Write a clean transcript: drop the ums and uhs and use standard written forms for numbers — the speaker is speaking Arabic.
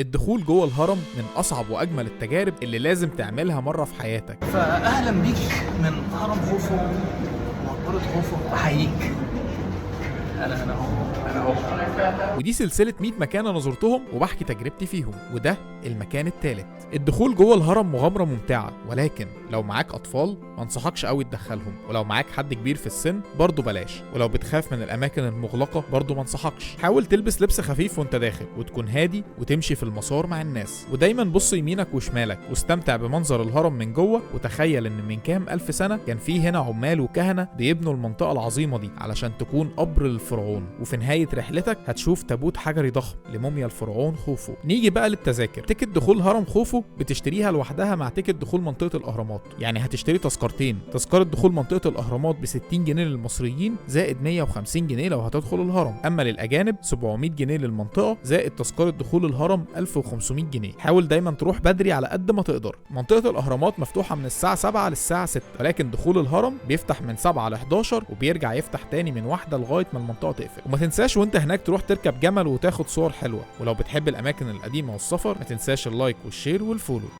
الدخول جوه الهرم من أصعب وأجمل التجارب اللي لازم تعملها مرة في حياتك. فأهلا بيك من هرم خوفو ومقبرة خوفو، بحييك. أنا أهو. ودي سلسلة 100 مكان أنا زرتهم وبحكي تجربتي فيهم، وده المكان الثالث. الدخول جوه الهرم مغامرة ممتعة، ولكن لو معاك أطفال ما انصحكش قوي تدخلهم، ولو معاك حد كبير في السن برضه بلاش، ولو بتخاف من الأماكن المغلقة برضه ما انصحكش. حاول تلبس لبس خفيف وانت داخل، وتكون هادي وتمشي في المسار مع الناس، ودايما بص يمينك وشمالك واستمتع بمنظر الهرم من جوه، وتخيل ان من كام ألف سنة كان في هنا عمال وكهنة بيبنوا المنطقة العظيمة دي علشان تكون قبر للفرعون. وفي نهاية رحلتك هتشوف تابوت حجري ضخم لموميا الفرعون خوفو. نيجي بقى للتذاكر. تيكت دخول هرم خوفو بتشتريها لوحدها مع تيكت دخول منطقة الأهرامات، يعني هتشتري تذكرتين. تذكرة دخول منطقة الأهرامات ب 60 جنيه للمصريين زائد 150 جنيه لو هتدخل الهرم، أما للأجانب 700 جنيه للمنطقة زائد تذكرة دخول الهرم 1500 جنيه. حاول دايما تروح بدري على قد ما تقدر. منطقة الأهرامات مفتوحة من الساعة 7 للساعة 6، ولكن دخول الهرم بيفتح من 7 ل 11 وبيرجع يفتح تاني من 1 لغاية ما المنطقة تقفل. وما تنساش وانت هناك تروح تركب جمل وتاخد صور حلوة. ولو بتحب الأماكن القديمة والسفر ما تنساش اللايك والشير والفولو.